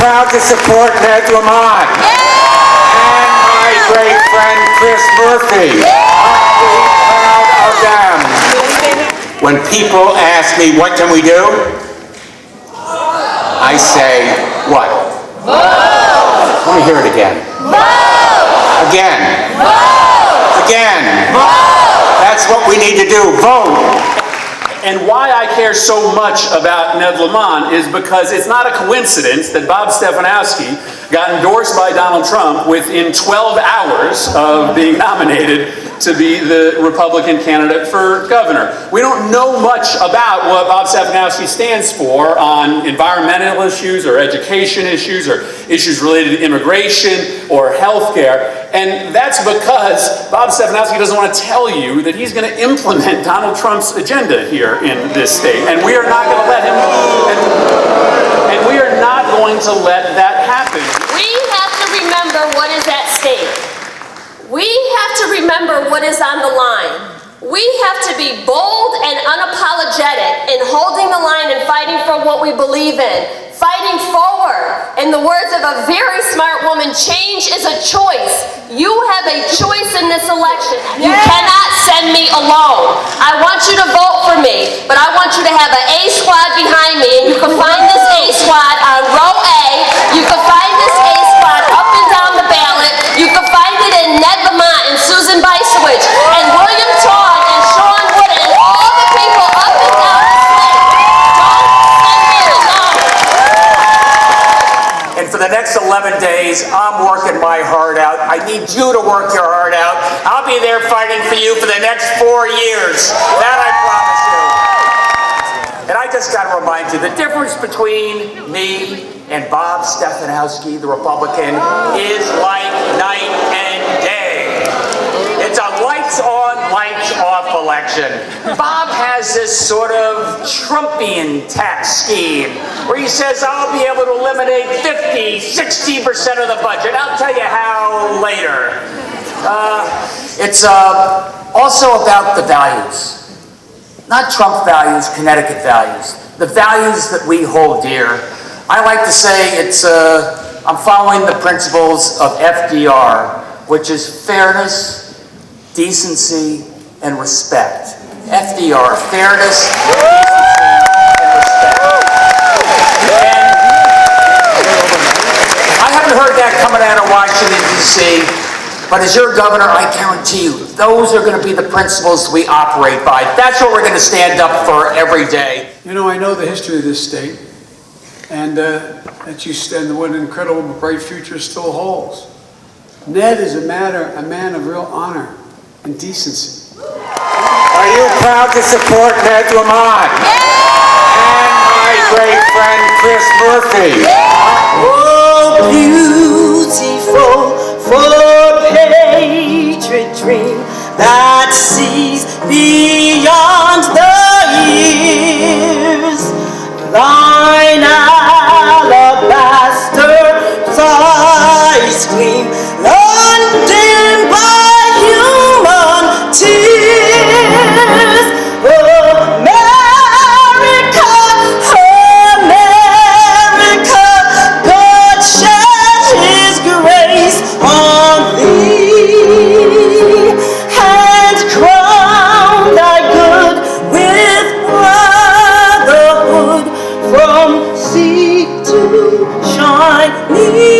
proud to support Ned Lamont and my great friend Chris Murphy. I'm really proud of them. When people ask me, what can we do? I say, what? Vote! Let me hear it again. Vote! Again. Vote! Again. Vote! That's what we need to do. Vote! And why I care so much about Ned Lamont is because it's not a coincidence that Bob Stefanowski got endorsed by Donald Trump within 12 hours of being nominated to be the Republican candidate for governor. We don't know much about what Bob Stefanowski stands for on environmental issues or education issues or issues related to immigration or health care. And that's because Bob Stefanowski doesn't want to tell you that he's going to implement Donald Trump's agenda here in this state. And we are not going to let him, and we are not going to let that happen. We have to remember what is at stake. We have to remember what is on the line. We have to be bold and unapologetic in holding the line and fighting for what we believe in. Fighting forward. In the words of a very smart woman, change is a choice. You have a choice in this election. You cannot send me alone. I want you to vote for me, but I want you to have an A squad behind me, and you can find this A squad on row A. You can find this A squad up and down the ballot. You can find it in Ned Lamont and Susan Bicewicz and William Tawn and Sean Wood and all the people up and down the state. Don't send me alone. And for the next 11 days, I'm working my heart out. I need you to work your heart out. I'll be there fighting for you for the next 4 years. That I promise you. And I just got to remind you, the difference between me and Bob Stefanowski, the Republican, is like night and day. It's a lights on, lights off election. Bob has this sort of Trumpian tax scheme where he says, I'll be able to eliminate 50, 60% of the budget. I'll tell you how later. It's also about the values. Not Trump values, Connecticut values. The values that we hold dear. I like to say I'm following the principles of FDR, which is fairness, decency, and respect. FDR, fairness, decency, and respect. And I haven't heard that coming out of Washington, D.C., but as your governor, I guarantee you, those are going to be the principles we operate by. That's what we're going to stand up for every day. You know, I know the history of this state, and what an incredible, bright future still holds. Ned is a man of real honor and decency. Are you proud to support Ned Lamont and my great friend Chris Murphy? Oh, beautiful for patriot dream that sees beyond the years. Thine alabaster eyes gleam, undimmed by human tears. America, America, God shed His grace on thee, and crown thy good with brotherhood from sea to shining